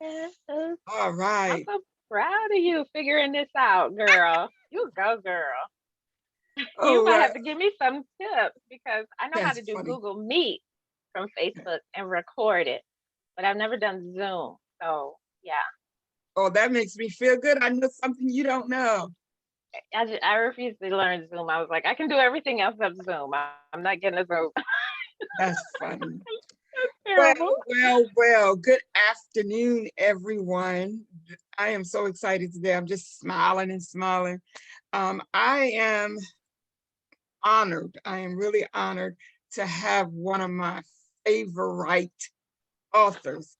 All I'm right. so proud of you figuring this out, girl. You go, girl. You Oh, might have to give me some tips because I know how that's to do funny. Google Meet from Facebook and record it, but I've never done Zoom. So yeah, Oh, that makes me feel good. I know something you don't know. I refuse to learn Zoom. I was like, I can do everything else but Zoom. I'm not getting a Zoom. That's funny. Well, Terrible. well. Good afternoon, everyone. I am so excited today. I'm just smiling and smiling. I am honored. I am really honored to have one of my favorite authors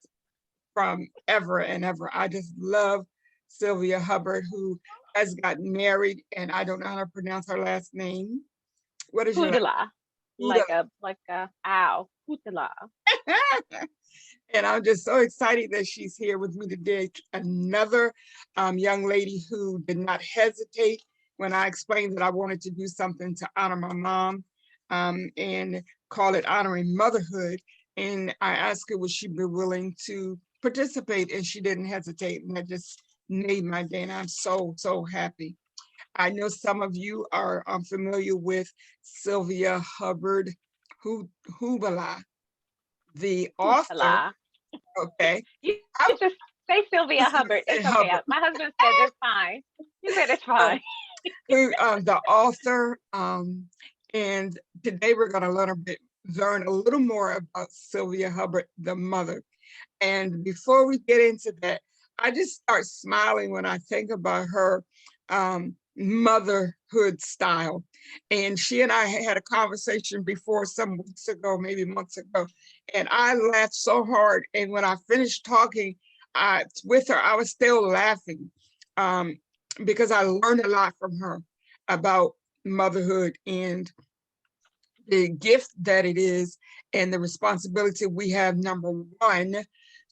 from ever and ever. I just love Sylvia Hubbard, who has gotten married, and I don't know how to pronounce her last name. What is your last Hoodala, name? like a ow. Hoodala. And I'm just so excited that she's here with me today. Another young lady who did not hesitate when I explained that I wanted to do something to honor my mom and call it Honoring Motherhood. And I asked her would she be willing to participate, and she didn't hesitate. And that just made my day. And I'm so, so happy. I know some of you are familiar with Sylvia Hubbard Hubala, the author. Hoodala. Okay. You I just say Sylvia was going to Hubbard. It's say okay. Hubbard. My husband says it's fine. He said it's So, fine. the author, and today we're going to learn a little more about Sylvia Hubbard, the mother. And before we get into that, I just start smiling when I think about her motherhood style. And she and I had a conversation before some weeks ago, maybe months ago, and I laughed so hard. And when I finished talking with her, I was still laughing um, because I learned a lot from her about motherhood and the gift that it is and the responsibility we have, number one,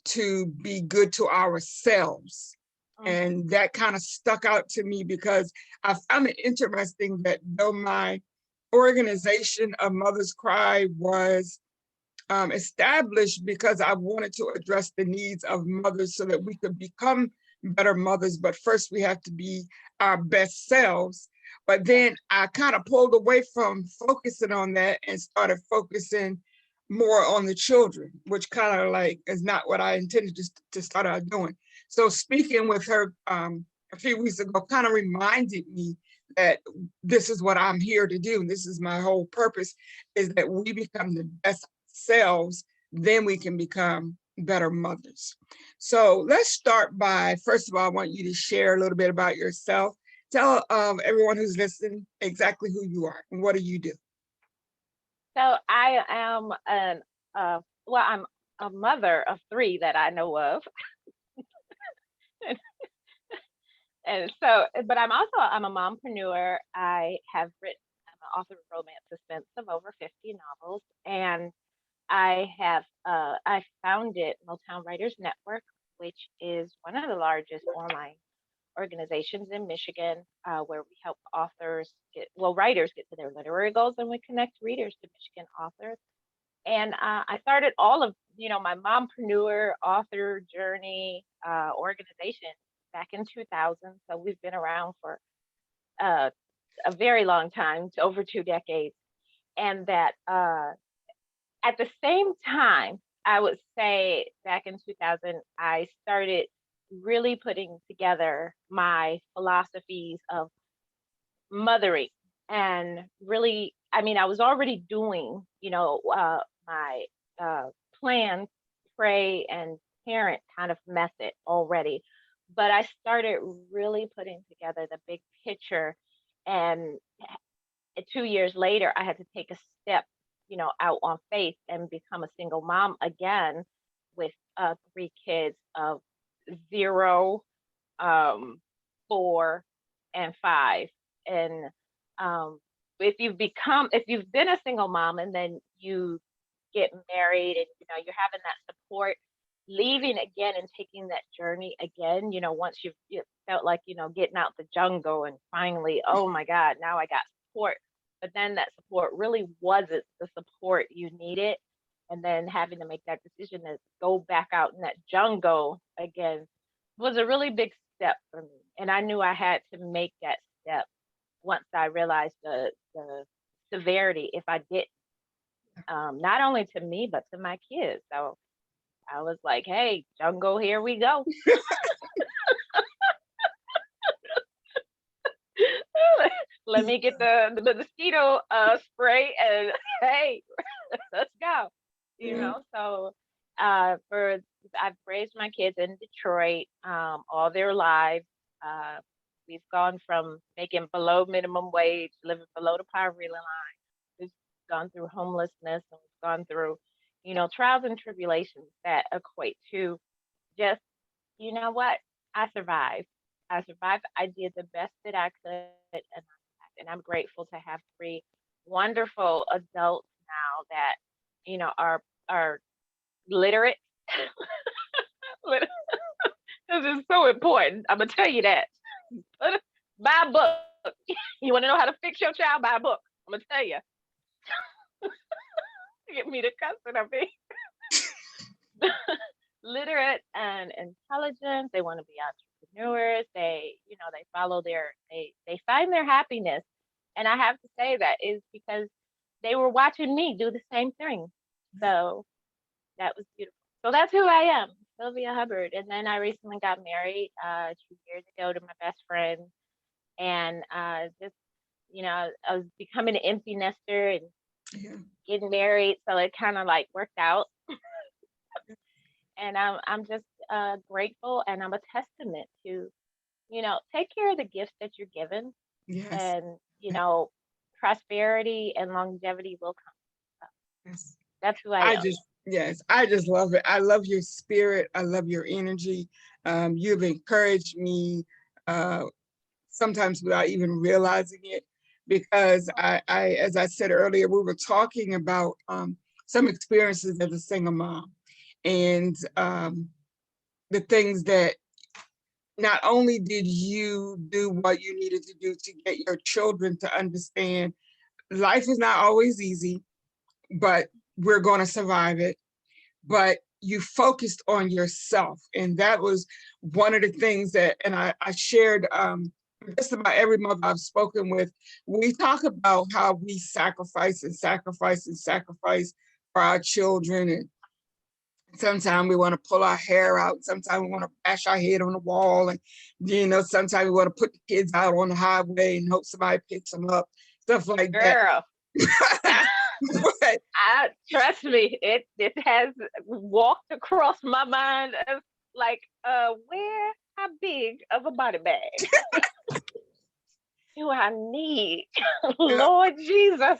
to be good to ourselves. Mhm. And that kind of stuck out to me because I found it interesting that though my organization of Mothers Cry was established because I wanted to address the needs of mothers so that we could become better mothers. But first, we have to be our best selves. But Yes. then I kind of pulled away from focusing on that and started focusing more on the children, which kind of like is not what I intended to start out doing. So speaking with her a few weeks ago kind of reminded me that this is what I'm here to do. This is my whole purpose is that we become the best selves, then we can become better mothers. So let's start by, first of all, I want you to share a little bit about yourself. Tell everyone who's listening exactly who you are and what do you do? So I am I'm a mother of three that I know of. And so, but I'm a mompreneur. I'm an author of romance suspense of over 50 novels, and I founded Motown Writers Network, which is one of the largest online organizations in Michigan, where we help writers get to their literary goals, and we connect readers to Michigan authors. And I started all of my mompreneur author journey organization back in 2000. So we've been around for uh, a very long time, over 2 decades. And that at the same time, I would say back in 2000, I started really putting together my philosophies of mothering and really, I mean, I was already doing, my uh, plan, pray, and parent kind of method already. But I started really putting together the big picture. And 2 years later, I had to take a step, out on faith and become a single mom again with three kids of 0, 4, and 5. And um, if you've been a single mom and then you get married and you're having that support, leaving again and taking that journey again, once you felt like getting out the jungle and finally, oh my God, now I got support. But then that support really wasn't the support you needed. and then having to make that decision to go back out in that jungle again was a really big step for me. And I knew I had to make that step once I realized the severity if I didn't, not only to me, but to my kids. So I was like, hey, jungle, here we go. Let me get the mosquito spray and hey, let's go. Yeah. So for I've raised my kids in Detroit all their lives. Uh, we've gone from making below minimum wage, living below the poverty line. We've gone through homelessness, and we've gone through, trials and tribulations that equate to just, you know what? I survived. I survived. I did the best that I could, and I'm grateful to have three wonderful adults now that, are literate. This is so important. I'm gonna tell you that. Buy a book. You want to know how to fix your child? Buy a book. I'm gonna tell you. Get me to cussing of me. Literate and intelligent. They want to be entrepreneurs. They follow they find their happiness. And I have to say that is because they were watching me do the same thing. So that was beautiful. So that's who I am, Sylvia Hubbard. And then I recently got married 2 years ago to my best friend. And just, I was becoming an empty nester and Yeah. getting married. So it kind of like worked out. And I'm just grateful, and I'm a testament to, take care of the gifts that you're given, Yes. and prosperity and longevity will come. Yes. That's who I I am. just, yes, I just love it. I love your spirit. I love your energy. You've encouraged me uh, sometimes without even realizing it, because as I said earlier, we were talking about some experiences as a single mom, and the things that not only did you do what you needed to do to get your children to understand life is not always easy, but we're going to survive it. But you focused on yourself. And that was one of the things that, and I shared just about every mother I've spoken with. We talk about how we sacrifice and sacrifice and sacrifice for our children. And sometimes we want to pull our hair out. Sometimes we want to bash our head on the wall. And, sometimes we want to put the kids out on the highway and hope somebody picks them up, stuff like that. Girl, But trust me, it has walked across my mind as like, how big of a body bag do I need? Lord Jesus,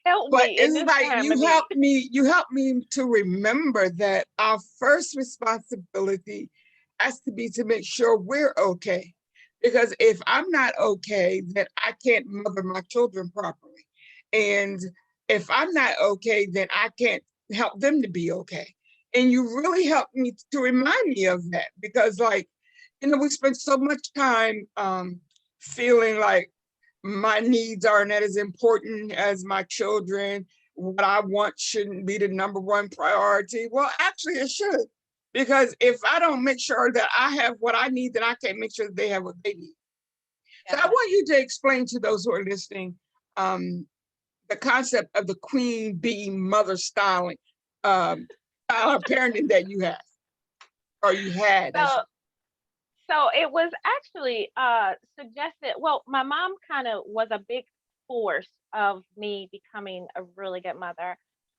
help But me in it's this like time of you helped me to remember that our first responsibility has to be to make sure we're okay. Because if I'm not okay, then I can't mother my children properly. And if I'm not okay, then I can't help them to be okay. And you really helped me to remind me of that, because we spend so much time feeling like my needs aren't as important as my children. What I want shouldn't be the number one priority. Well, actually, it should. Because if I don't make sure that I have what I need, then I can't make sure that they have what they need. So I want you to explain to those who are listening the concept of the queen bee mother style of parenting that you have, or you had. So it was actually suggested. Well, my mom kind of was a big force of me becoming a really good mother.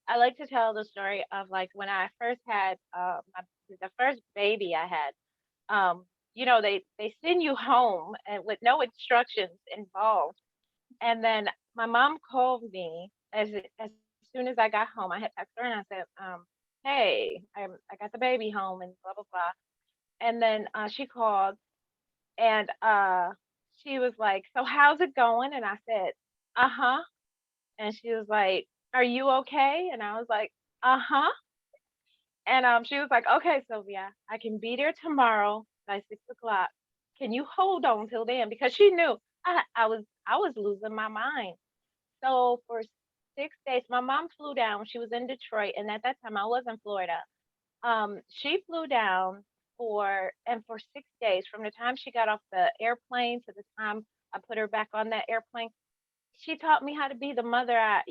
I like to tell the story of like when I first had the first baby I had. They send you home and with no instructions involved. And then my mom called me as soon as I got home. I had texted her and I said, "Hey, I got the baby home and blah blah blah." And then she called and she was like, "So how's it going?" And I said, "Uh-huh." And she was like, "Are you okay?" And I was like, "Uh-huh." And she was like, "Okay, Sylvia, I can be there tomorrow by 6 o'clock. Can you hold on till then?" Because she knew I was losing my mind. So for 6 days. My mom flew down. She was in Detroit, and at that time I was in Florida. She flew down for 6 days, from the time she got off the airplane to the time I put her back on that airplane. She taught me how to be the mother I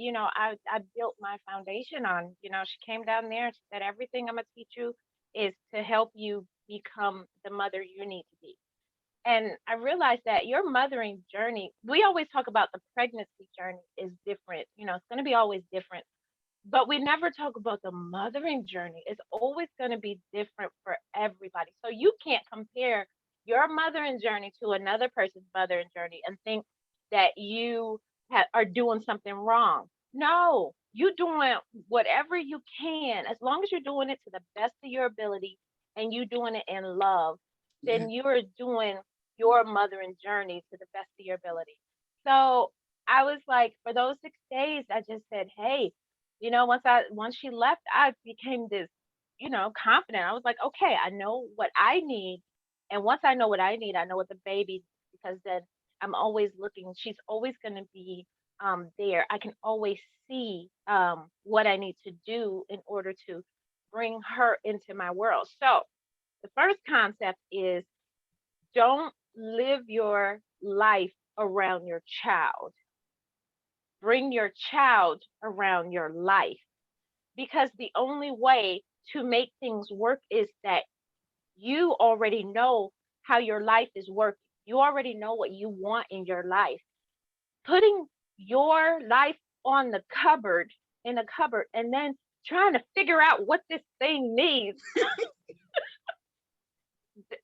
built my foundation on. She came down there and she said, everything I'm gonna teach you is to help you become the mother you need to be. And I realized that your mothering journey, we always talk about the pregnancy journey is different. It's going to be always different, but we never talk about the mothering journey. It's always going to be different for everybody. So you can't compare your mothering journey to another person's mothering journey and think that you are doing something wrong. No, you doing whatever you can, as long as you're doing it to the best of your ability and you doing it in love, Yeah. then you're doing your mothering journey to the best of your ability. So I was like, for those 6 days, I just said, hey, once she left, I became this, confident. I was like, okay, I know what I need. And once I know what I need, I know what the baby, because then I'm always looking, she's always going to be there. I can always see what I need to do in order to bring her into my world. So the first concept is, don't live your life around your child. Bring your child around your life, because the only way to make things work is that you already know how your life is working. You already know what you want in your life. Putting your life on the cupboard, in a cupboard, and then trying to figure out what this thing needs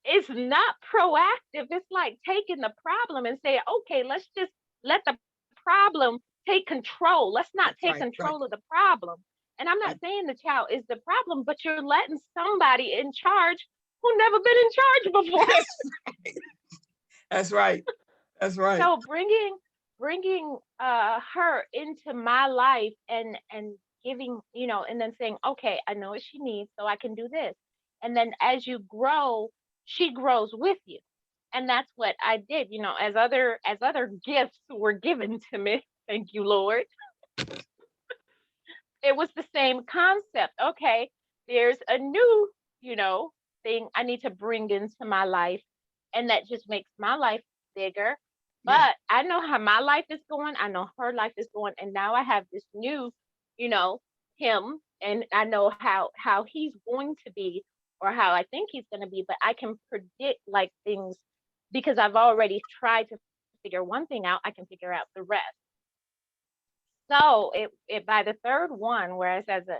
is not proactive. It's like taking the problem and saying, okay, let's just let the problem take control. Let's not That's take right. Right. control of the problem. And I'm not Right. saying the child is the problem, but you're letting somebody in charge who never been in charge before. That's right. That's right. That's right. So bringing her into my life, and giving, and then saying, okay, I know what she needs, so I can do this. And then as you grow, she grows with you. And that's what I did, as other gifts were given to me. Thank you, Lord. It was the same concept. Okay, there's a new, thing I need to bring into my life, and that just makes my life bigger. Yeah. But I know how my life is going. I know her life is going, and now I have this new, you know, him, and I know how he's going to be, or how I think he's going to be. But I can predict like things because I've already tried to figure one thing out. I can figure out the rest. So it by the third one, whereas as a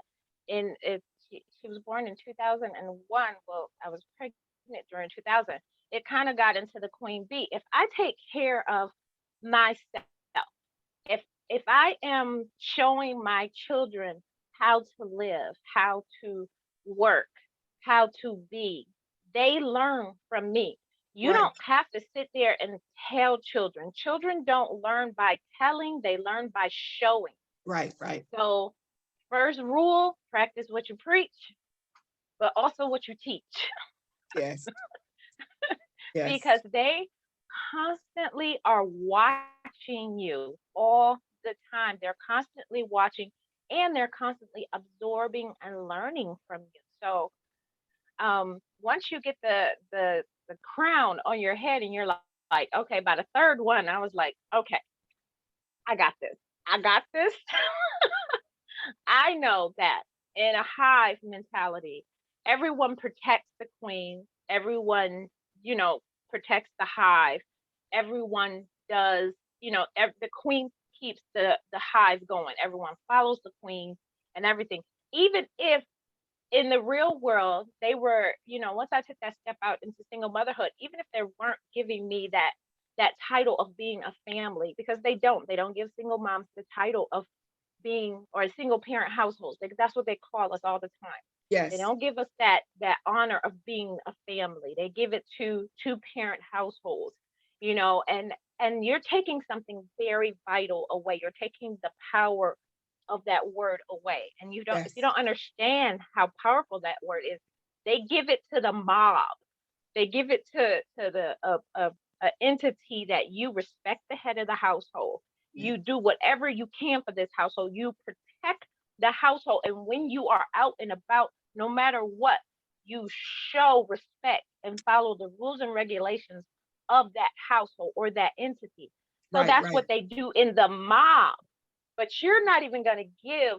in it she was born in 2001. Well, I was pregnant during 2000. It kind of got into the queen bee. If I take care of myself, if I am showing my children how to live, how to work, how to be, they learn from me. You Right. don't have to sit there and tell children. Children don't learn by telling, they learn by showing. Right. Right. So, first rule, practice what you preach, but also what you teach, Yes. Yes. because they constantly are watching you all the time. They're constantly watching, and they're constantly absorbing and learning from you. So, once you get the crown on your head and you're like, okay, by the third one, I was like, okay, I got this. I got this. I know that in a hive mentality, everyone protects the queen, everyone, protects the hive, everyone does, the queen keeps the hive going, everyone follows the queen and everything. Even if in the real world they were, once I took that step out into single motherhood, even if they weren't giving me that title of being a family, because they don't give single moms the title of being, or a single parent households. That's what they call us all the time. They Yes. don't give us that honor of being a family. They give it to two parent households, and you're taking something very vital away. You're taking the power of that word away. And if you Yes. don't understand how powerful that word is, they give it to the mob. They give it to the a entity that you respect, the head of the household. Yeah. You do whatever you can for this household. You protect the household. And when you are out and about, no matter what, you show respect and follow the rules and regulations of that household or that entity. So Right, that's right. what they do in the mob. But you're not even going to give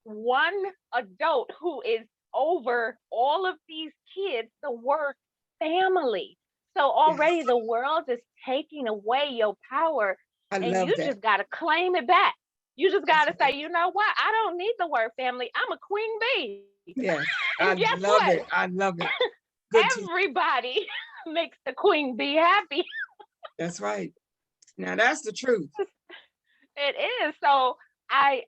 one adult who is over all of these kids the word family. So Yes. already the world is taking away your power, I and love you that. just got to claim it back. You just got That's to say, right. you know what? I don't need the word family. I'm a queen bee. Yes. And I guess love what? it. I love it. Good team. Everybody makes the queen bee happy. That's right. Now that's the truth. It is. So I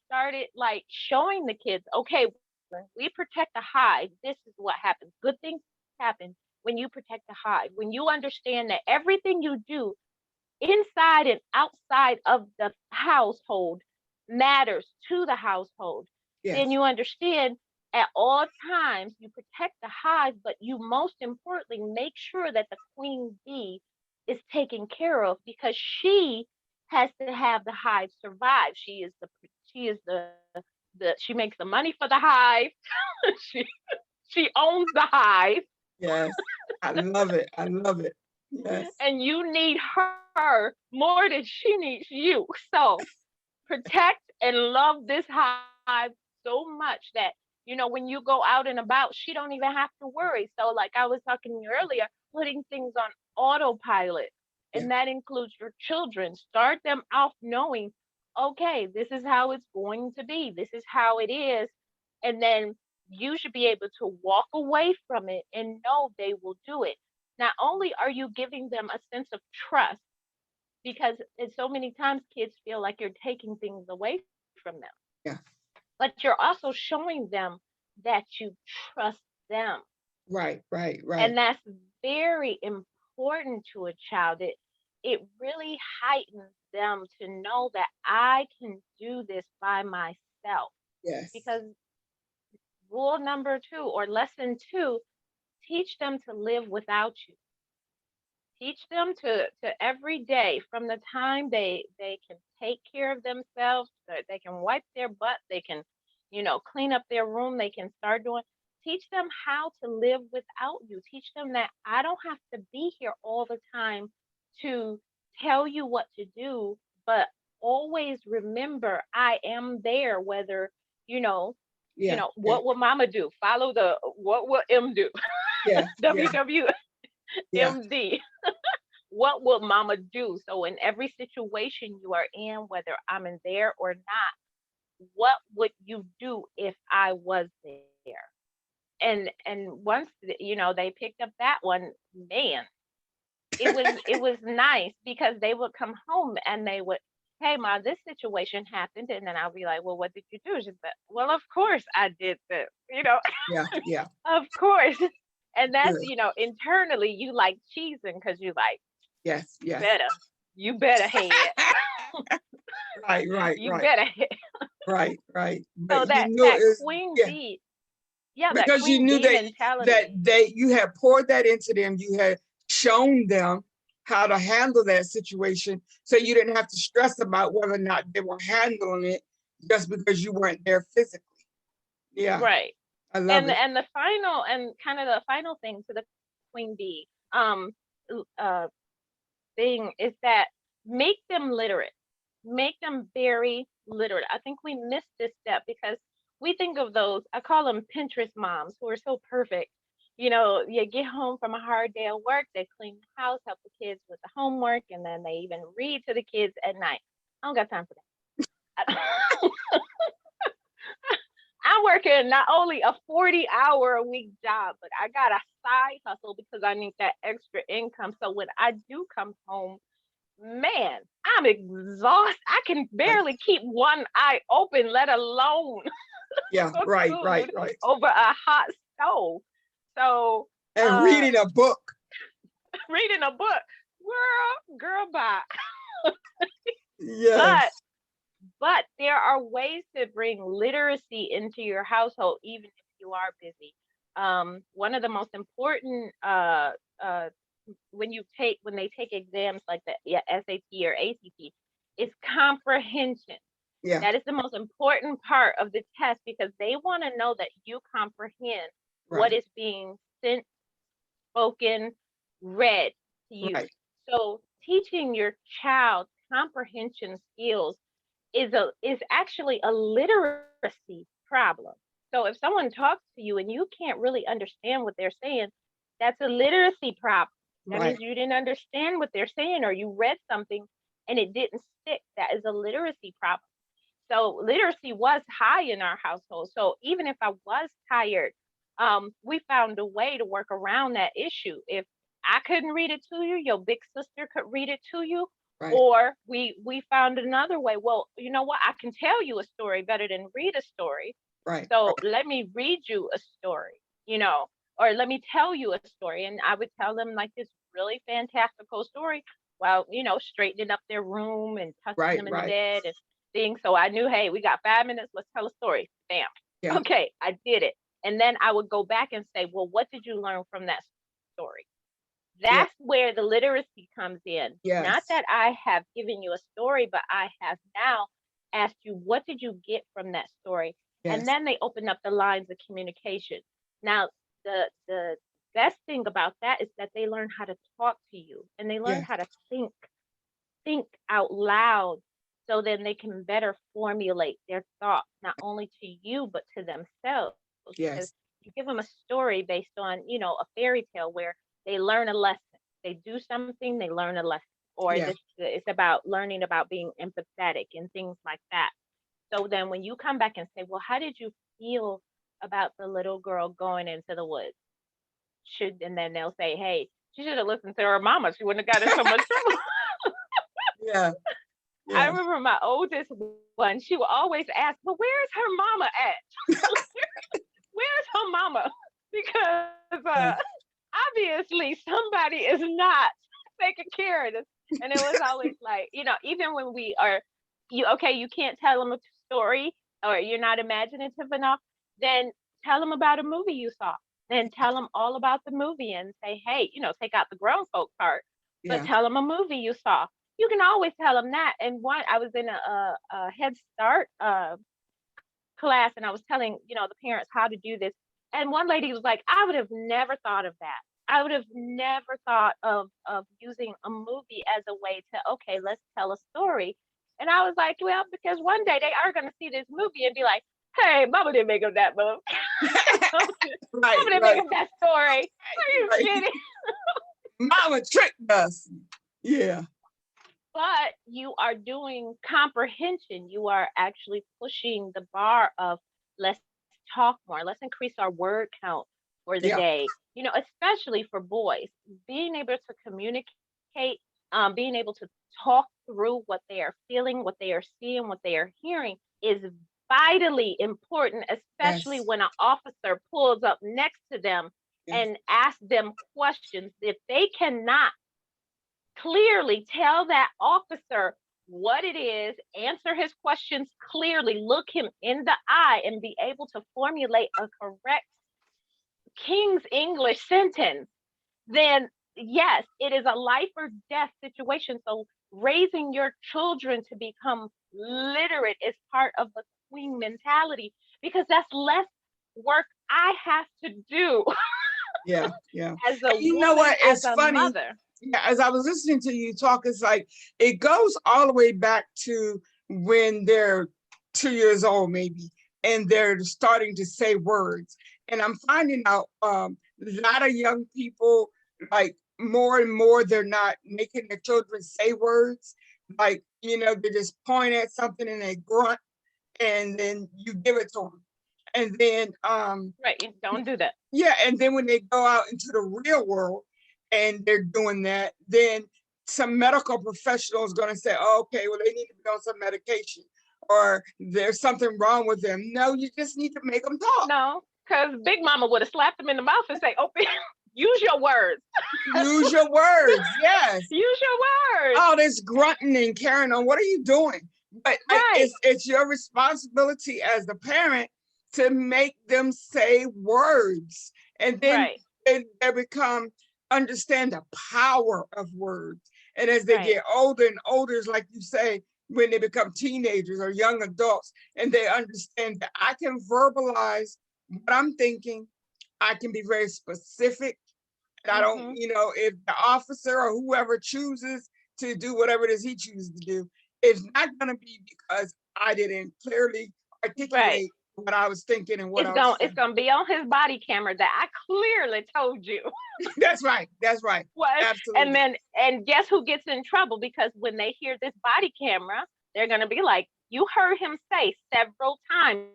started like showing the kids, okay, when we protect the hive, this is what happens. Good things happen when you protect the hive. When you understand that everything you do inside and outside of the household matters to the household, then Yes. you understand at all times you protect the hive, but you most importantly make sure that the queen bee is taken care of because she has to have the hive survive. She she makes the money for the hive. she she owns the hive, Yes. I love it. I love it. Yes. and you need her more than she needs you. So protect and love this hive so much that when you go out and about, she don't even have to worry. So like I was talking to you earlier, putting things on autopilot, Yeah. and that includes your children. Start them off knowing, okay, this is how it's going to be, this is how it is, and then you should be able to walk away from it and know they will do it. Not only are you giving them a sense of trust, because it's so many times kids feel like you're taking things away from them, Yeah. but you're also showing them that you trust them. Right. Right. And Right. that's very important to a child. It really heightens them to know that I can do this by myself. Yes. Because rule number 2 or lesson 2, teach them to live without you. Teach them to every day, from the time they can take care of themselves, that they can wipe their butt, they can clean up their room, they can start doing. Teach them how to live without you. Teach them that I don't have to be here all the time to tell you what to do, but always remember I am there. Whether you know Yeah. Yeah. what will mama do, follow the what will M do. Yeah. Yeah. WWMD. Yeah. What would mama do? So in every situation you are in, whether I'm in there or not, what would you do if I was there? And once they picked up that one, man, it was nice because they would come home and they would, hey ma, this situation happened, and then I'll be like, well, what did you do? She's like, well, of course I did this, Yeah. Yeah. of course. And that's, Good. internally you like cheesing because you like, Yes. you Yes. better, you better head. Right. Right. You Right. better head. Right. Right. So But you knew that it's queen yeah. bee, yeah, that Because you queen knew bee that mentality. you had poured that into them, you had shown them how to handle that situation, so you didn't have to stress about whether or not they were handling it just because you weren't there physically. Yeah, Right. I love And it. the final, and kind of the final thing to the queen bee uh thing is that make them literate. Make them very literate. I think we missed this step because we think of those, I call them Pinterest moms, who are so perfect. You get home from a hard day of work, they clean the house, help the kids with the homework, and then they even read to the kids at night. I don't got time for that. I'm working not only a 40-hour a week job, but I got a side hustle because I need that extra income. So when I do come home, man, I'm exhausted. I can Right. barely keep one eye open, let alone Yeah, cook right, right, food right. over a hot stove. So, And uh, reading a book. reading a book, girl, bye. But Yes. there are ways to bring literacy into your household, even if you are busy. One of the most important uh, when they take exams like the, yeah, SAT or ACT, is comprehension. Yeah. That is the most important part of the test because they want to know that you comprehend what Right. is being sent, spoken, read to you. Right. So teaching your child comprehension skills is actually a literacy problem. So if someone talks to you and you can't really understand what they're saying, that's a literacy problem. That Right. means you didn't understand what they're saying or you read something and it didn't stick. That is a literacy problem. So literacy was high in our household. So even if I was tired, we found a way to work around that issue. If I couldn't read it to you, your big sister could read it to you, Right. or we found another way. Well, you know what? I can tell you a story better than read a story. Right. So let me read you a story, or let me tell you a story. And I would tell them like this really fantastical story while, straightening up their room and tucking Right. them in the Right. bed and things. So I knew, hey, we got 5 minutes. Let's tell a story. Bam. Yeah. Okay, I did it. And then I would go back and say, well, what did you learn from that story? Yeah. That's where the literacy comes in. Not Yes. that I have given you a story, but I have now asked you, what did you get from that story? And Yes. then they open up the lines of communication. Now, the best thing about that is that they learn how to talk to you and they learn Yes. how to think out loud so then they can better formulate their thoughts not only to you but to themselves because Yes. you give them a story based on a fairy tale where they learn a lesson, they do something, they learn a lesson, or Yeah. this it's about learning about being empathetic and things like that. So then when you come back and say, well, how did you feel about the little girl going into the woods, should and then they'll say, hey, she should have listened to her mama, she wouldn't have got in so much trouble. Yeah. I Yeah. remember my oldest one, she would always ask, well, where's her mama at? Where's her mama? Because Yeah. obviously somebody is not taking care of this. And it was always like, even when we are, you can't tell them a story or you're not imaginative enough, then tell them about a movie you saw. Then tell them all about the movie and say, hey, take out the grown folk part, but Yeah. tell them a movie you saw. You can always tell them that. And I was in a Head Start class and I was telling, the parents how to do this. And one lady was like, I would have never thought of that. I would have never thought of using a movie as a way to, okay, let's tell a story. And I was like, well, because one day they are going to see this movie and be like, hey, mama didn't make up that movie. Mama Right. didn't make Right. up that story. Are you Right. kidding? Mama tricked us. Yeah. But you are doing comprehension. You are actually pushing the bar of let's talk more, let's increase our word count for the Yeah. day. Especially for boys, being able to communicate, being able to talk through what they are feeling, what they are seeing, what they are hearing is vitally important, especially Yes. when an officer pulls up next to them Yes. and asks them questions. If they cannot clearly tell that officer what it is, answer his questions clearly, look him in the eye, and be able to formulate a correct King's English sentence, then yes, it is a life or death situation. So raising your children to become literate is part of the queen mentality because that's less work I have to do Yeah. Yeah. as a And you know woman, what? as It's a funny. mother. Yeah, as I was listening to you talk, it's like it goes all the way back to when they're 2 years old, maybe, and they're starting to say words. And I'm finding out a lot of young people, like more and more, they're not making their children say words. Like, they just point at something and they grunt, and then you give it to them. And then Right, you don't do that. yeah, and then when they go out into the real world and they're doing that, then some medical professional is going to say, oh, okay, well, they need to be on some medication or there's something wrong with them. No, you just need to make them talk. No, because Big Mama would have slapped him in the mouth and say, "Open, use your words. Use your words. Yes. Use your words." Oh, this grunting and carrying on. What are you doing? But Right, it's your responsibility as the parent to make them say words. And then right, they become understand the power of words. And as they right, get older and older, it's like you say, when they become teenagers or young adults, and they understand that I can verbalize what I'm thinking. I can be very specific. And I don't, Mm-hmm. if the officer or whoever chooses to do whatever it is he chooses to do, it's not going to be because I didn't clearly Right. articulate what I was thinking and what I was It's saying. gonna be on his body camera that I clearly told you. That's right. That's right. What? And Absolutely. then, and guess who gets in trouble? Because when they hear this body camera, they're going to be like, you heard him say several times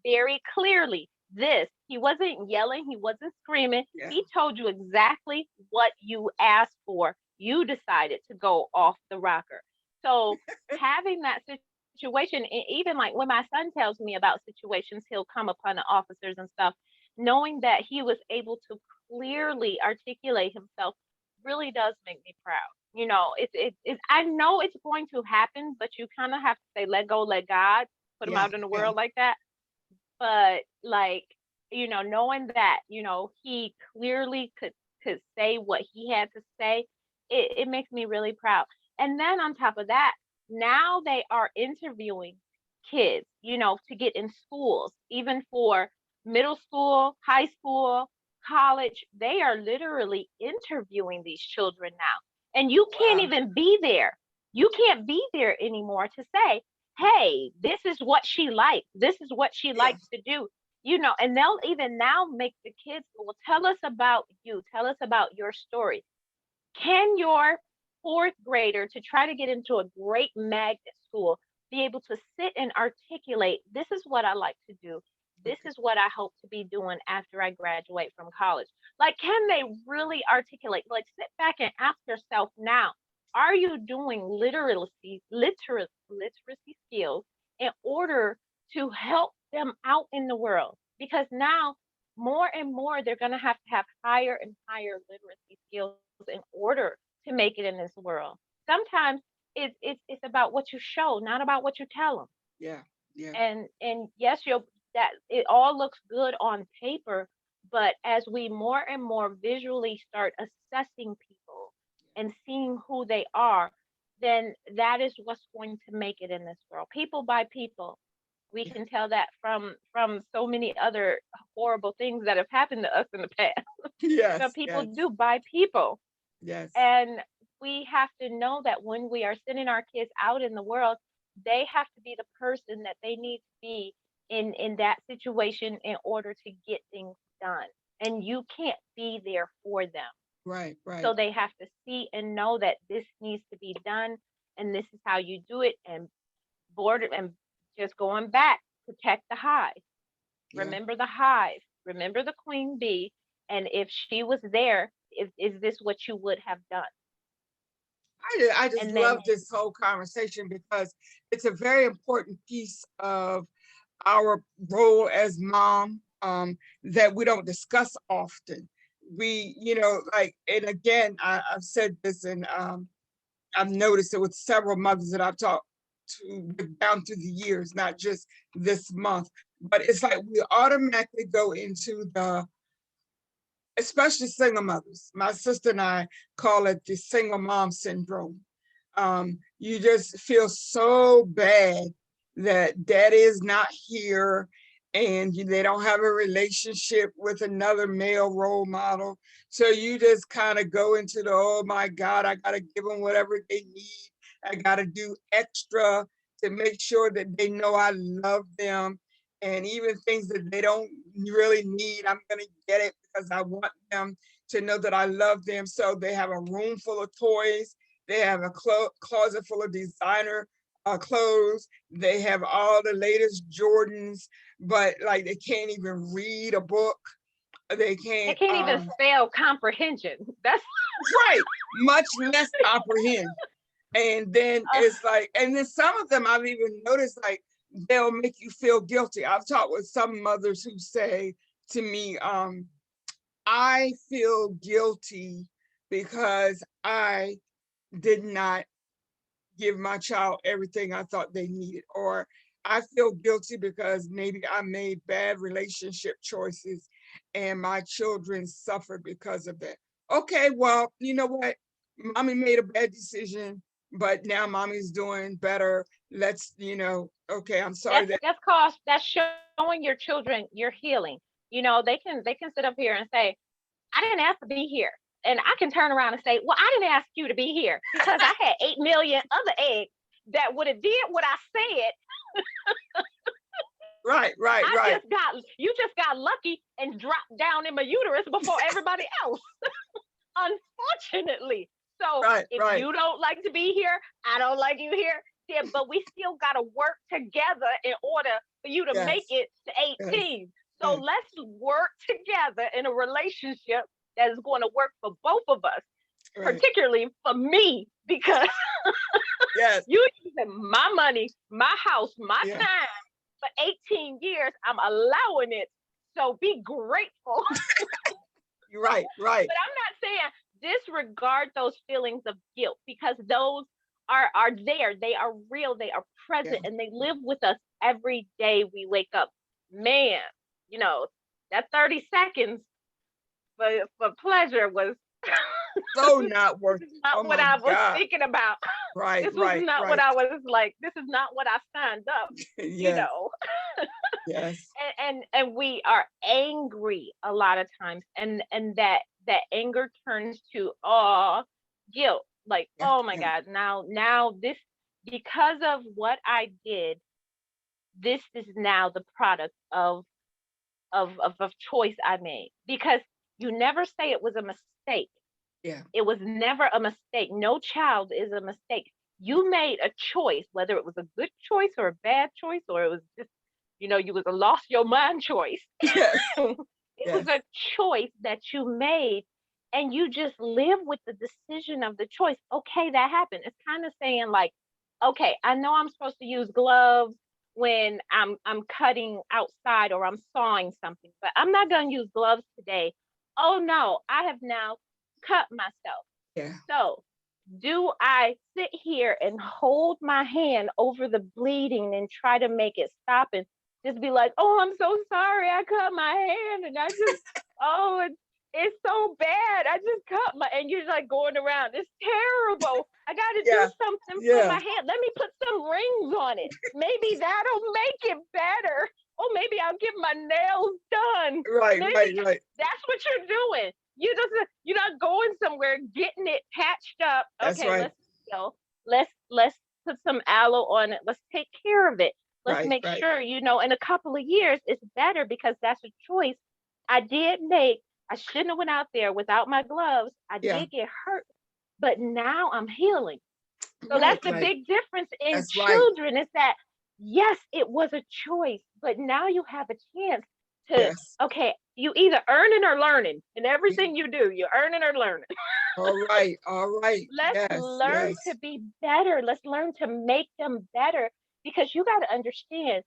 very clearly this. He wasn't yelling, he wasn't screaming. Yeah. He told you exactly what you asked for. You decided to go off the rocker. So having that situation, even like when my son tells me about situations he'll come upon the officers and stuff, knowing that he was able to clearly articulate himself really does make me proud. I know it's going to happen, but you kind of have to say, let go, let God, put him Yeah. out in the Yeah. world like that. But like, knowing that, he clearly could say what he had to say, it makes me really proud. And then on top of that, now they are interviewing kids, to get in schools, even for middle school, high school, college. They are literally interviewing these children now. And you can't Wow. even be there. You can't be there anymore to say, hey, this is what she likes. This is what she Yeah. likes to do. And they'll even now make the kids, well, tell us about you. Tell us about your story. Can your fourth grader to try to get into a great magnet school be able to sit and articulate, this is what I like to do. This Okay. is what I hope to be doing after I graduate from college. Like, can they really articulate? Like, sit back and ask yourself now, are you doing literacy skills in order to help them out in the world? Because now more and more they're going to have higher and higher literacy skills in order to make it in this world. Sometimes it's about what you show, not about what you tell them. Yeah. Yeah. And yes, that it all looks good on paper, but as we more and more visually start assessing people and seeing who they are, then that is what's going to make it in this world. People by people. We Yeah. can tell that from so many other horrible things that have happened to us in the past. Yes. People Yes. do by people. Yes. And we have to know that when we are sending our kids out in the world, they have to be the person that they need to be in that situation in order to get things done. And you can't be there for them. Right. So Right. they have to see and know that this needs to be done and this is how you do it. And border and just going back, protect the hive. Yeah. Remember the hive. Remember the queen bee. And if she was there, is this what you would have done? I just And then love this whole conversation because it's a very important piece of our role as mom, that we don't discuss often. Like, and again, I've said this, and I've noticed it with several mothers that I've talked to down through the years, not just this month. But it's like we automatically go into especially single mothers. My sister and I call it the single mom syndrome. You just feel so bad that daddy is not here, and they don't have a relationship with another male role model. So you just kind of go into oh my God, I got to give them whatever they need. I got to do extra to make sure that they know I love them. And even things that they don't really need, I'm going to get it because I want them to know that I love them. So they have a room full of toys. They have a closet full of designer clothes. They have all the latest Jordans, but like they can't even read a book. They they can't, can't even spell comprehension. That's right, much less comprehend. And then uh, it's like, and then some of them I've even noticed, like, they'll make you feel guilty. I've talked with some mothers who say to me, I feel guilty because I did not give my child everything I thought they needed, or I feel guilty because maybe I made bad relationship choices and my children suffered because of that. Okay, well, you know what? Mommy made a bad decision. but now mommy's doing better. Let's, okay, I'm sorry that. That's showing your children you're healing. They can sit up here and say, I didn't ask to be here. And I can turn around and say, well, I didn't ask you to be here because I had 8 million other eggs that would have did what I said. Right. You just got lucky and dropped down in my uterus before everybody else. Unfortunately. So if you don't like to be here, I don't like you here. Yeah, but we still got to work together in order for you to make it to 18. So let's work together in a relationship that is going to work for both of us, particularly for me, because you using my money, my house, my time for 18 years. I'm allowing it. So be grateful. You're right. But I'm not saying disregard those feelings of guilt, because those are there. They are real. They are present, and they live with us every day we wake up. Man, that 30 seconds for pleasure was so not worth it. Not what I was thinking about. This was not what I was like. This is not what I signed up. Yes. And we are angry a lot of times, and that anger turns to guilt. Like, oh my God, now this, because of what I did, this is now the product of choice I made. Because you never say it was a mistake. Yeah. It was never a mistake. No child is a mistake. You made a choice, whether it was a good choice or a bad choice, or it was just, you was a lost your mind choice. Yes. It was a choice that you made, and you just live with the decision of the choice. Okay, that happened. It's kind of saying like, okay, I know I'm supposed to use gloves when I'm cutting outside or I'm sawing something, but I'm not going to use gloves today. Oh no, I have now cut myself. Yeah. So do I sit here and hold my hand over the bleeding and try to make it stop and just be like, oh, I'm so sorry, I cut my hand and I just, it's so bad. I just cut and you're like going around, it's terrible. I got to do something for my hand. Let me put some rings on it. Maybe that'll make it better. Oh, maybe I'll get my nails done. Right. That's what you're doing. You're not going somewhere, getting it patched up. That's right. Let's put some aloe on it. Let's take care of it. Let's make sure, in a couple of years it's better, because that's a choice I did make. I shouldn't have went out there without my gloves. I did get hurt, but now I'm healing. So that's the big difference in children, is that, yes, it was a choice, but now you have a chance to, okay, you either earning or learning. In everything you do, you're earning or learning. All right. Let's learn to be better. Let's learn to make them better, because you got to understand,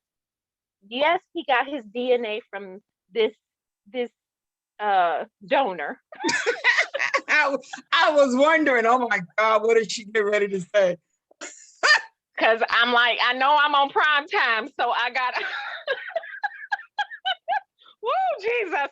yes, he got his DNA from this donor. I was wondering, oh my God, what did she get ready to say? Because I'm like, I know I'm on prime time, so I got to... Woo, Jesus.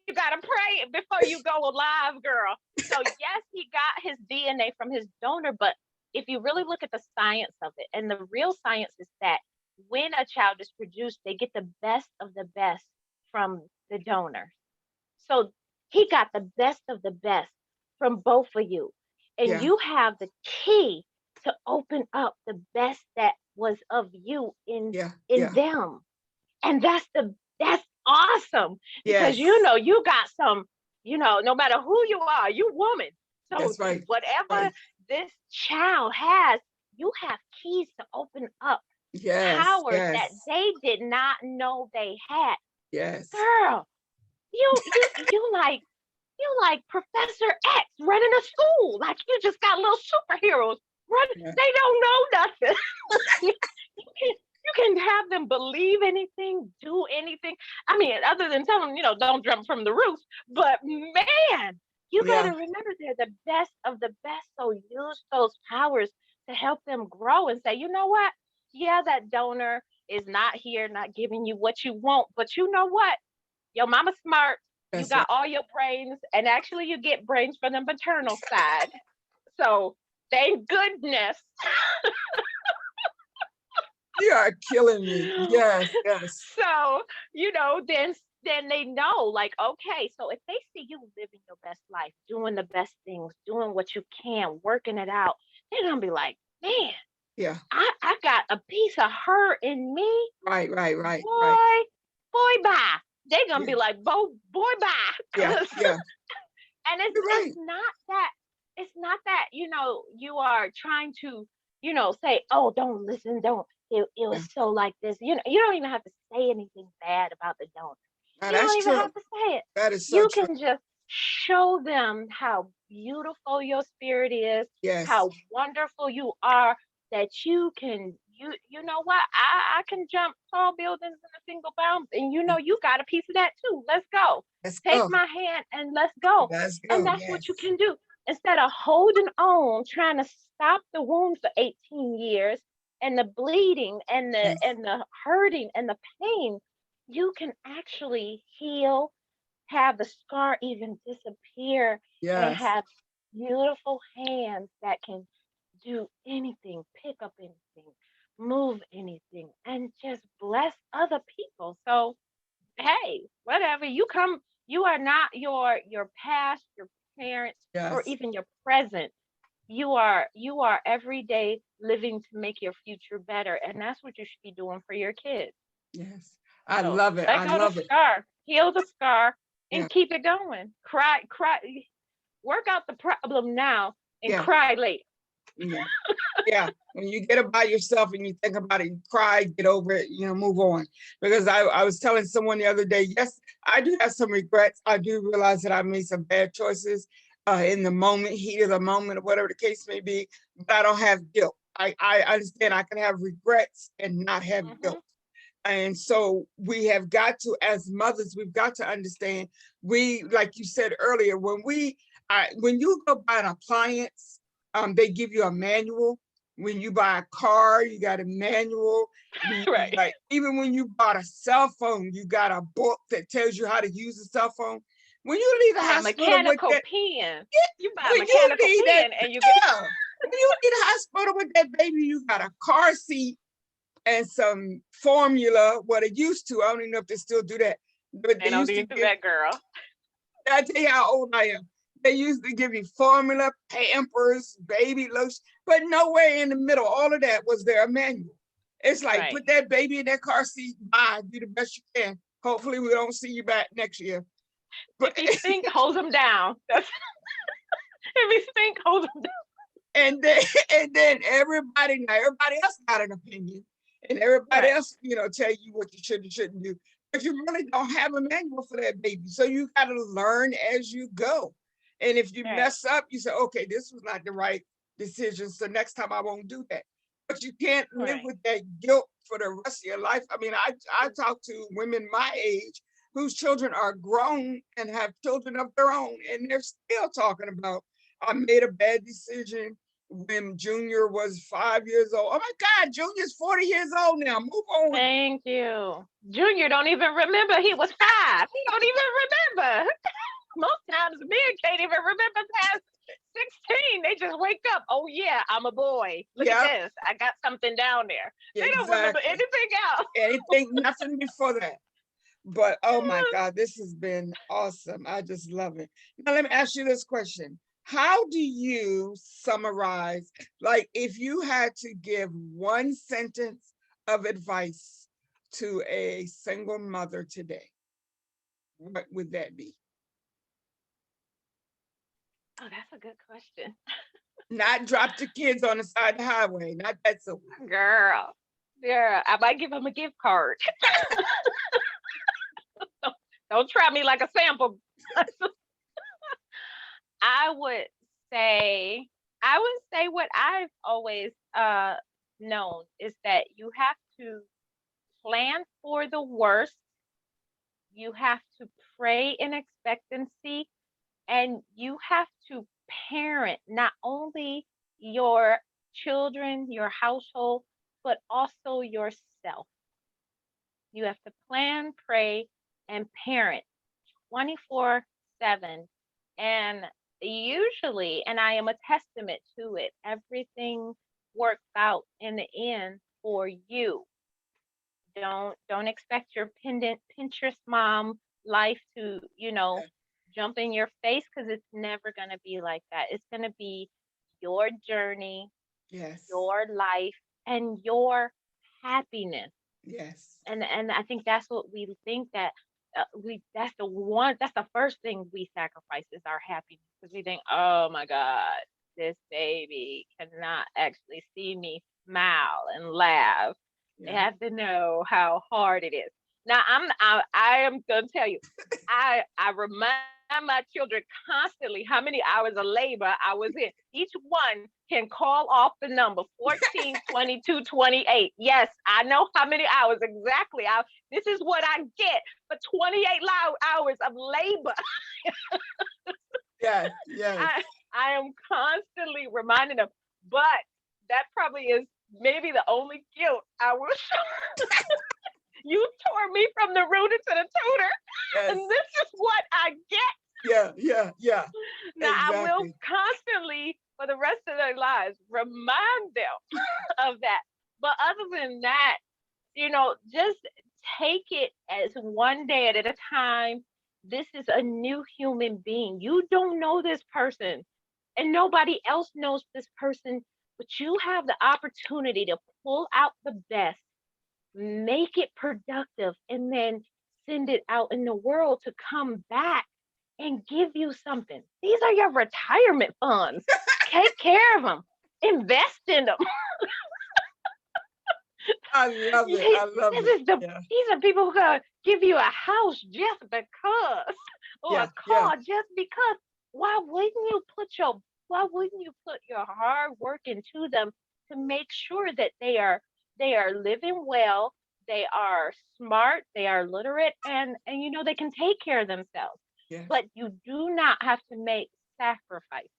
You got to pray before you go live, girl. So yes, he got his DNA from his donor, but if you really look at the science of it, and the real science is that when a child is produced, they get the best of the best from the donor. So he got the best of the best from both of you. And you have the key to open up the best that was of you in them. And that's awesome. Because you got some, no matter who you are, you woman. So whatever this child has, you have keys to open up powers that they did not know they had. Yes. Girl, you like Professor X running a school. Like, you just got little superheroes running. Yeah. They don't know nothing. you can have them believe anything, do anything. I mean, other than tell them, don't jump from the roof. But man, you got to remember they're the best of the best. So use those powers to help them grow and say, you know what? Yeah, that donor is not here, not giving you what you want. But you know what? Your mama's smart. You got all your brains, and actually you get brains from the maternal side. So Thank goodness. You are killing me. Yes, yes, So, then they know, like, okay, so if they see you living your best life, doing the best things, doing what you can, working it out, they're gonna be like, man, yeah. I got a piece of her in me. Right, right, right, right. Boy, boy, bye. They're gonna Yeah, be like, boy, bye. yeah, 'Cause yeah. and You're it's right. not that you are trying to say, oh, don't listen, don't, it Yeah. was so like this, you don't even have to say anything bad about the donor. Now You don't that's even true. have to say it. That is so You true. can just show them how beautiful your spirit is, Yes, how wonderful you are, that you can, you know what, I can jump tall buildings in a single bounce, and you got a piece of that too. Let's go. let's Take go. my hand and let's go. Let's And go. that's what you Yes, can do. Instead of holding on, trying to stop the wound for 18 years, and the bleeding and the yes, and the hurting and the pain, you can actually heal, have the scar even disappear, and yes, have beautiful hands that can do anything, pick up anything, move anything, and just bless other people. So, hey, whatever you are not your past, your parents, or yes, even your present. You are every day living to make your future better, and that's what you should be doing for your kids. yes. I So love it. let I go the love it. scar, heal the scar, Yeah, and keep it going. Cry, work out the problem now and yeah, cry later. yeah. Yeah, when you get it by yourself and you think about it, you cry, get over it, move on. Because I was telling someone the other day, yes, I do have some regrets. I do realize that I made some bad choices in the moment, heat of the moment, or whatever the case may be, but I don't have guilt. I understand I can have regrets and not have Hmm. guilt. And so we have got to, as mothers, we've got to understand, like you said earlier, when you go buy an appliance, they give you a manual. When you buy a car, you got a manual. Right. Like even when you bought a cell phone, you got a book that tells you how to use a cell phone. When you leave the Buy a hospital with mechanical that, pen. You buy a when you mechanical leave that, pen and you get yeah, when you leave the hospital with that baby, you got a car seat and some formula, what it used to. I don't even know if they still do that, but they they don't used to need to give, that, girl. I tell you how old I am. They used to give you formula, Pampers, baby lotion, but nowhere in the middle, all of that was there a manual. It's like, Right. put that baby in that car seat, bye, do the best you can. Hopefully we don't see you back next year. If But he stink, hose him down. That's if he stink, hose him down. and then everybody else got an opinion, and everybody Right. else tell you what you should and shouldn't do, but you really don't have a manual for that baby, so you got to learn as you go. And if you Right. mess up, you say, okay, this was not the right decision, so next time I won't do that. But you can't live Right. with that guilt for the rest of your life. I mean, I talk to women my age whose children are grown and have children of their own, and they're still talking about, I made a bad decision when Junior was 5 years old. Oh my God, Junior's 40 years old now. Move on. Thank you. Junior don't even remember he was 5. He don't even remember. Most times men can't even remember past 16. They just wake up. Oh yeah, I'm a boy. Look at Yep, this. I got something down there. They don't remember exactly. anything else. Anything, nothing before that. But oh my God, this has been awesome. I just love it. Now, let me ask you this question. How do you summarize, like, if you had to give one sentence of advice to a single mother today, what would that be? Oh, that's a good question. Not drop the kids on the side of the highway, not that so. Girl. Girl, I might give him a gift card. Don't try me like a sample. I would say, what I've always known is that you have to plan for the worst, you have to pray in expectancy, and you have to parent not only your children, your household, but also yourself. You have to plan, pray, and parent 24/7. And usually, and I am a testament to it, everything works out in the end for you. Don't expect your pendant Pinterest mom life to, Yeah. jump in your face, because it's never going to be like that. It's going to be your journey, Yes. your life, and your happiness. Yes. And I think that's what we think, that we that's the first thing we sacrifice, is our happiness, because we think, oh my God, this baby cannot actually see me smile and laugh. They Yeah. have to know how hard it is. Now I am gonna tell you, I remind my children constantly how many hours of labor I was in. Each one can call off the number 14, 22, 28. Yes, I know how many hours exactly. This is what I get for 28 hours of labor. Yes. Yes. I, I am constantly reminding them, but that probably is maybe the only guilt I will show. You tore me from the rooter to the tutor, Yes. and this is what I get. Yeah. Yeah. Yeah. Now, I will Exactly. constantly, for the rest of their lives, remind them of that. But other than that, just take it as one day at a time. This is a new human being. You don't know this person, and nobody else knows this person, but you have the opportunity to pull out the best, make it productive, and then send it out in the world to come back and give you something. These are your retirement funds. Take care of them, invest in them. I love it. This I love it. is the Yeah. these are people who gonna give you a house just because, or a Yeah. Yeah. car just because. Why wouldn't you put your hard work into them to make sure that they are living well, they are smart, they are literate, and they can take care of themselves. Yes. But you do not have to make sacrifices.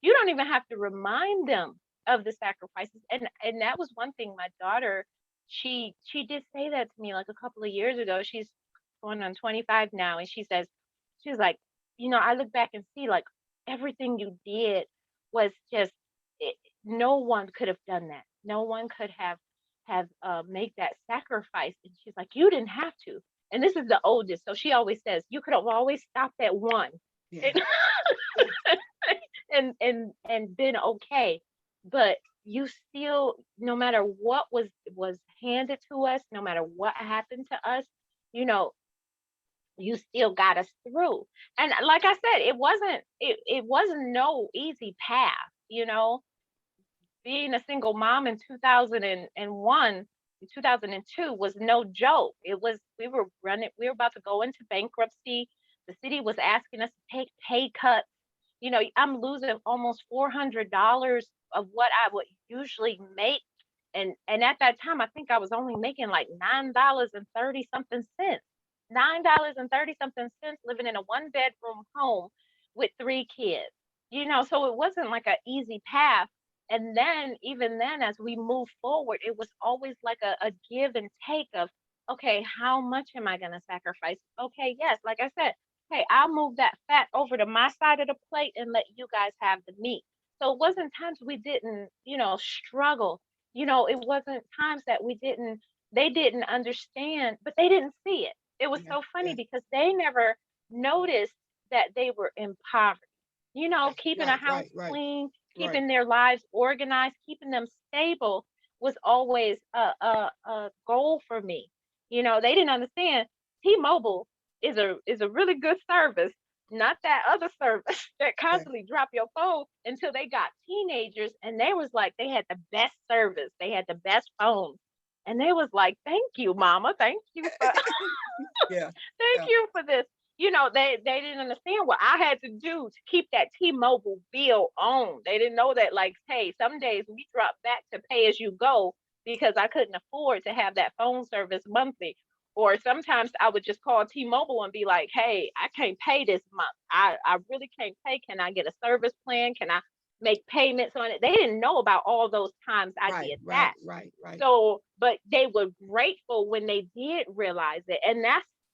You don't even have to remind them of the sacrifices. And that was one thing my daughter, she did say that to me like a couple of years ago. She's going on 25 now, and she's like, I look back and see, like, everything you did was just it, no one could have done that. No one could have made that sacrifice. And she's like, you didn't have to. And this is the oldest, so she always says, you could have always stopped at one. Yeah. And Yeah. and been okay. But you still, no matter what was handed to us, no matter what happened to us, you know you still got us through. And like I said, it wasn't no easy path. Being a single mom in 2001, 2002 was no joke. We were about to go into bankruptcy. The city was asking us to take pay cuts. I'm losing almost $400 of what I would usually make. And at that time, I think I was only making like $9.30 something cents. $9.30 something cents, living in a one-bedroom home with three kids. So it wasn't like an easy path. And then, even then, as we move forward, it was always like a give and take of, okay, how much am I going to sacrifice? Okay, yes, like I said, hey, I'll move that fat over to my side of the plate and let you guys have the meat. So it wasn't times we didn't, struggle. It wasn't times that they didn't understand, but they didn't see it. It was Yeah. so funny Yeah. because they never noticed that they were in poverty. Right. Keeping a Right. house Right. Right. clean, Right. keeping their lives organized, keeping them stable was always a goal for me. They didn't understand T-Mobile is a really good service, not that other service that Yeah. constantly drop your phone, until they got teenagers, and they was like, they had the best service, they had the best phones, and they was like, thank you, mama, thank you for Yeah. thank Yeah. you for this. They didn't understand what I had to do to keep that T-Mobile bill on. They didn't know that, like, hey, some days we dropped back to pay as you go because I couldn't afford to have that phone service monthly. Or sometimes I would just call T-Mobile and be like, hey, I can't pay this month. I really can't pay. Can I get a service plan? Can I make payments on it? They didn't know about all those times I Right. did Right. that. Right. Right. So, but they were grateful when they did realize it. And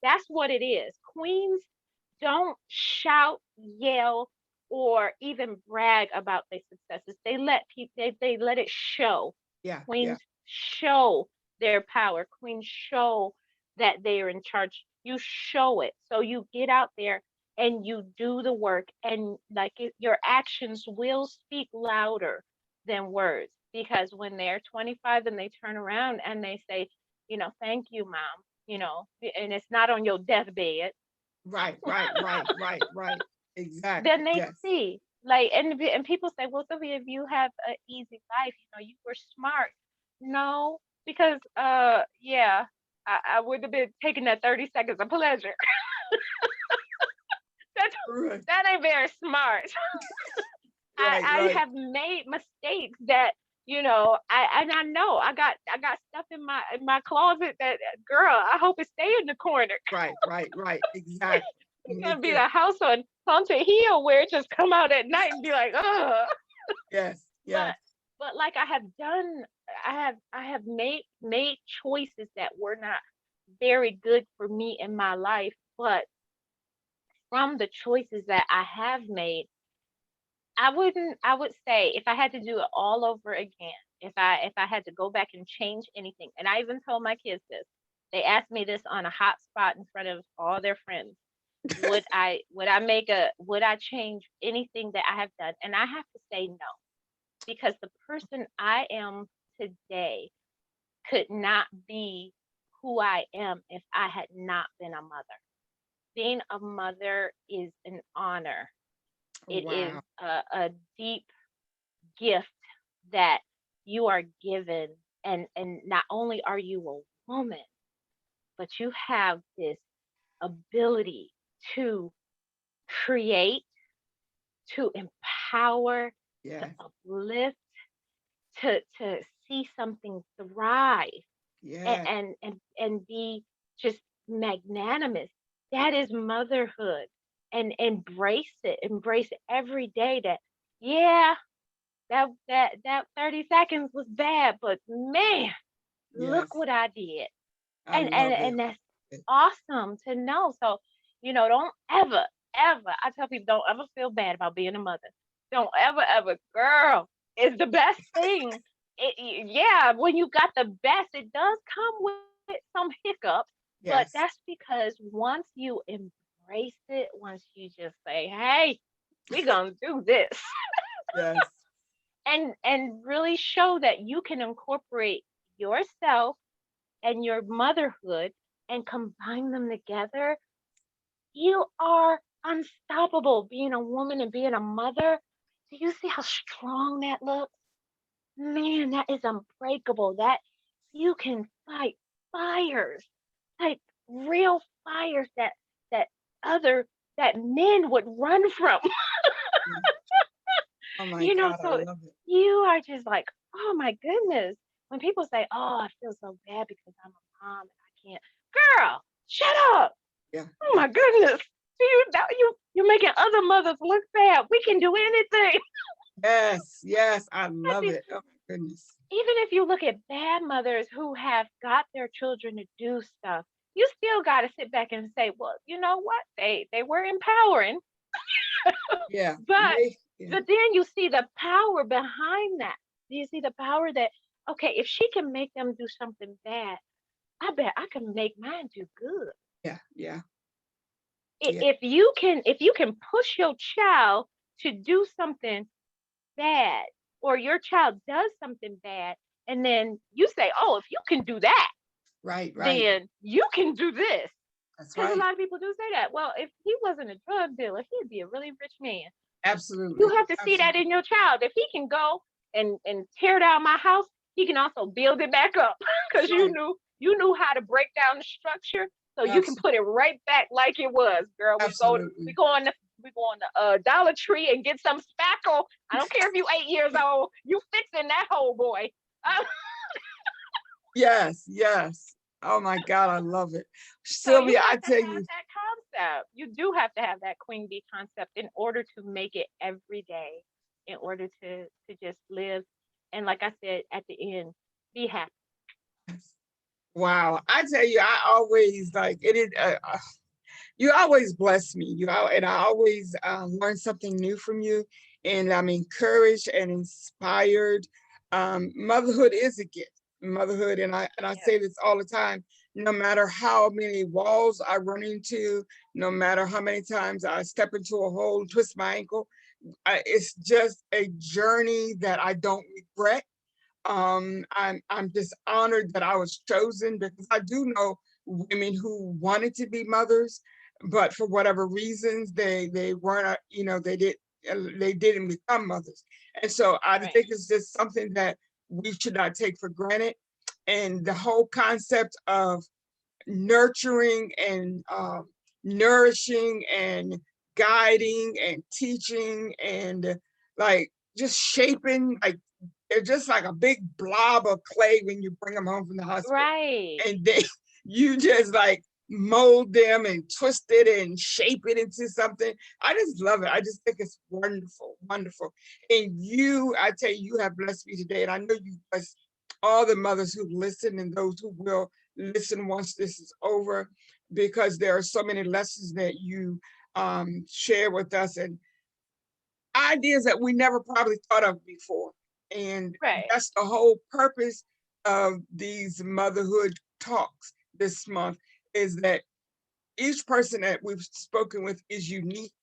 that's what it is. Queens don't shout, yell, or even brag about their successes. They let people, they let it show. Yeah. Yeah. Queens show their power. Queens show that they are in charge. You show it. So you get out there and you do the work, and like your actions will speak louder than words, because when they're 25 and they turn around and they say, thank you, mom, and it's not on your deathbed, Right. Right. Right. Right. Right. Exactly. then they Yes. see, like, and people say, well, Sylvia, if you have an easy life, you were smart. No, because yeah, I would have been taking that 30 seconds of pleasure. That's, Right. that ain't very smart. Right. I Right. have made mistakes that, I know I got stuff in my closet that, girl, I hope it stay in the corner. Right. Right. Right. Exactly. It's Me gonna be too. the house on Haunted Hill where it just come out at night and be like, ugh. Yes. but Yes. but like I have made choices that were not very good for me in my life, but from the choices that I have made, I would say, if I had to do it all over again, if I had to go back and change anything, and I even told my kids this, they asked me this on a hot spot in front of all their friends, would I change anything that I have done? And I have to say no, because the person I am today could not be who I am if I had not been a mother. Being a mother is an honor. It is Wow. a deep gift that you are given, and not only are you a woman, but you have this ability to create, to empower, to Yes. uplift, to see something thrive, and Yes. and be just magnanimous. That is motherhood. And embrace it every day. That, yeah, that 30 seconds was bad, but man, look Yes. what I did. I and and love it. and I love that's it. awesome to know. So, don't ever, I tell people, don't ever feel bad about being a mother. Don't ever, girl, it's the best thing. Yeah, when you got the best, it does come with some hiccups, but that's Yes. because once you embrace it, once you just say, hey, we're gonna do this, Yes. and really show that you can incorporate yourself and your motherhood and combine them together, you are unstoppable. Being a woman and being a mother, do you see how strong that looks? Man, that is unbreakable. That you can fight fires, like real fires that other that men would run from. Yeah. Oh my God. I So love it. you are just like, oh my goodness. When people say, oh, I feel so bad because I'm a mom and I can't, girl, shut up. Yeah. Oh Yeah. my goodness. Do you know you're making other mothers look bad? We can do anything. Yes. Yes. I That's love it. Oh my goodness. Even if you look at bad mothers who have got their children to do stuff, you still got to sit back and say, well, you know what? They were empowering, Yeah. but They, yeah. then you see the power behind that. You see the power that, okay, if she can make them do something bad, I bet I can make mine do good. Yeah. Yeah. Yeah. If you can push your child to do something bad, or your child does something bad, and then you say, oh, if you can do that, Right. Right. then you can do this. That's Because a right. lot of people do say that. Well, if he wasn't a drug dealer, he'd be a really rich man. You Absolutely. have to see that Absolutely. in your child. If he can go and tear down my house, he can also build it back up. That's Because right. you knew how to break down the structure, so you can Absolutely. put it right back like it was. Girl, we Absolutely. go on the we go on the Dollar Tree and get some spackle. I don't care if you 8 years old. You fixing that hole, boy. Um, Yes. Yes. Oh my God. I love it. so you Sylvia, I have to tell have you, that concept. You do have to have that queen bee concept in order to make it every day, in order to just live. And like I said at the end, be happy. wow. I tell you, I always like it is. You always bless me. And I always learn something new from you. And I'm encouraged and inspired. Motherhood is a gift. Motherhood, and I Yeah. say this all the time. No matter how many walls I run into, no matter how many times I step into a hole and twist my ankle, it's just a journey that I don't regret. I'm just honored that I was chosen, because I do know women who wanted to be mothers, but for whatever reasons they weren't, they didn't become mothers. And so I Right. think it's just something that we should not take for granted. And the whole concept of nurturing and nourishing and guiding and teaching and like just shaping, like they're just like a big blob of clay when you bring them home from the hospital, Right. and they you just like mold them and twist it and shape it into something. I just love it. I just think it's wonderful, wonderful. And you, I tell you, you have blessed me today, and I know you blessed all the mothers who listen and those who will listen once this is over, because there are so many lessons that you share with us, and ideas that we never probably thought of before. And Right. that's the whole purpose of these motherhood talks this month, is that each person that we've spoken with is unique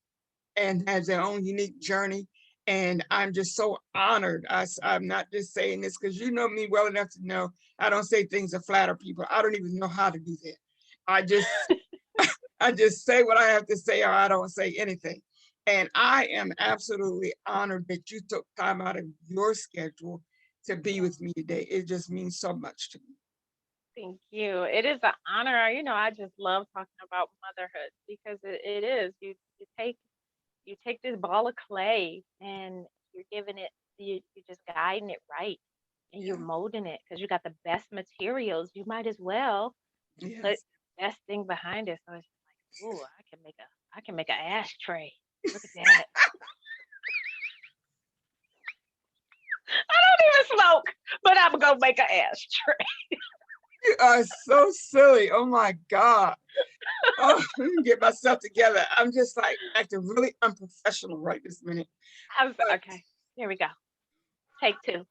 and has their own unique journey. And I'm just so honored. I'm not just saying this because you know me well enough to know I don't say things to flatter people. I don't even know how to do that. I just I just say what I have to say, or I don't say anything. And I am absolutely honored that you took time out of your schedule to be with me today. It just means so much to me. Thank you. It is an honor. I just love talking about motherhood because it is. You take this ball of clay and you're giving it you're just guiding it right and you're Yeah. molding it because you got the best materials. You might as well put Yes. the best thing behind it. So it's just like, ooh, I can make an ashtray. Look at that. I don't even smoke, but I'm gonna make an ashtray. You are so silly. Oh my God. Oh, let me get myself together. I'm just like acting really unprofessional right this minute. But Okay. Here we go. Take two.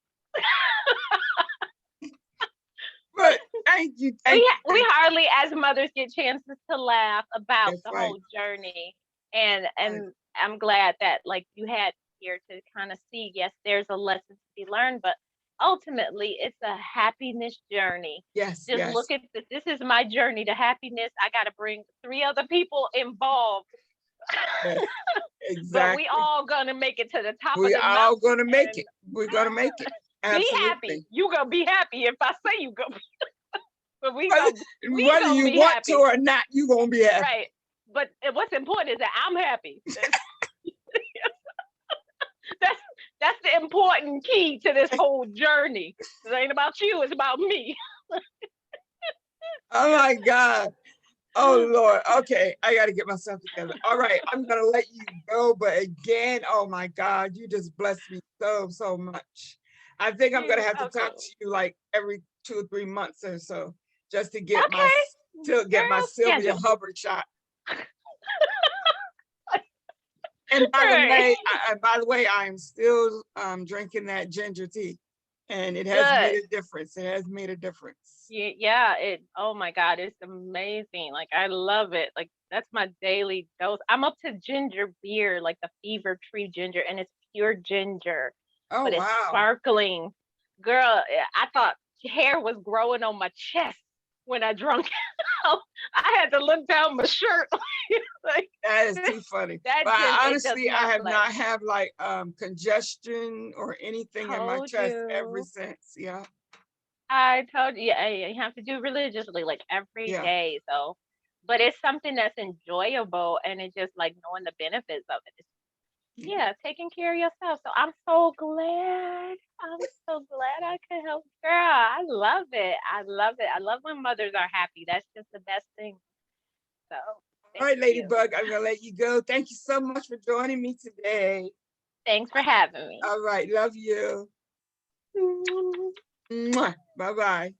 but thank you, we thank you, we thank you. hardly as mothers get chances to laugh about That's the right. whole journey, and Right. I'm glad that like you had here to kind of see, yes, there's a lesson to be learned, but ultimately it's a happiness journey. Yes, Just look yes. at this is my journey to happiness. I got to bring three other people involved, Yes, but we exactly. all gonna make it to the top of We the are mountain gonna make and it. We're gonna make it. be happy. Absolutely. You gonna be happy if I say you gonna, but Whether, we whether gonna you be want to happy. or not, you're gonna be happy. Right. But what's important is that I'm happy. That's that's the important key to this whole journey. It ain't about you, it's about me. Oh my God. Oh Lord. Okay, I gotta get myself together. All right, I'm gonna let you go. But again, oh my God, you just blessed me so, so much. I think I'm You're gonna have to talk welcome. to you like every 2 or 3 months or so, just to get my Okay. still get my Girl, Sylvia schedule. Hubbard shot. And All right. by the way, I am still drinking that ginger tea, and it has made Good. a difference. It has made a difference. Yeah, it oh my God, it's amazing. Like I love it. Like that's my daily dose. I'm up to ginger beer, like the fever tree ginger, and it's pure ginger, Oh but it's wow. sparkling. Girl, I thought hair was growing on my chest when I drunk it. I had to look down my shirt like That is this too funny. that But gin it does honestly, I not have play. not had like congestion or anything in my Told chest ever you. since. Yeah. I told you, yeah, you have to do religiously, like every Yeah. day. So, but it's something that's enjoyable, and it's just like knowing the benefits of it. It's, Yeah. yeah, taking care of yourself. So I'm so glad. I'm so glad I could help, girl. I love it. I love it. I love when mothers are happy. That's just the best thing. So, All thank right, you. Ladybug, I'm gonna let you go. Thank you so much for joining me today. Thanks for having me. All right, love you. Bye bye.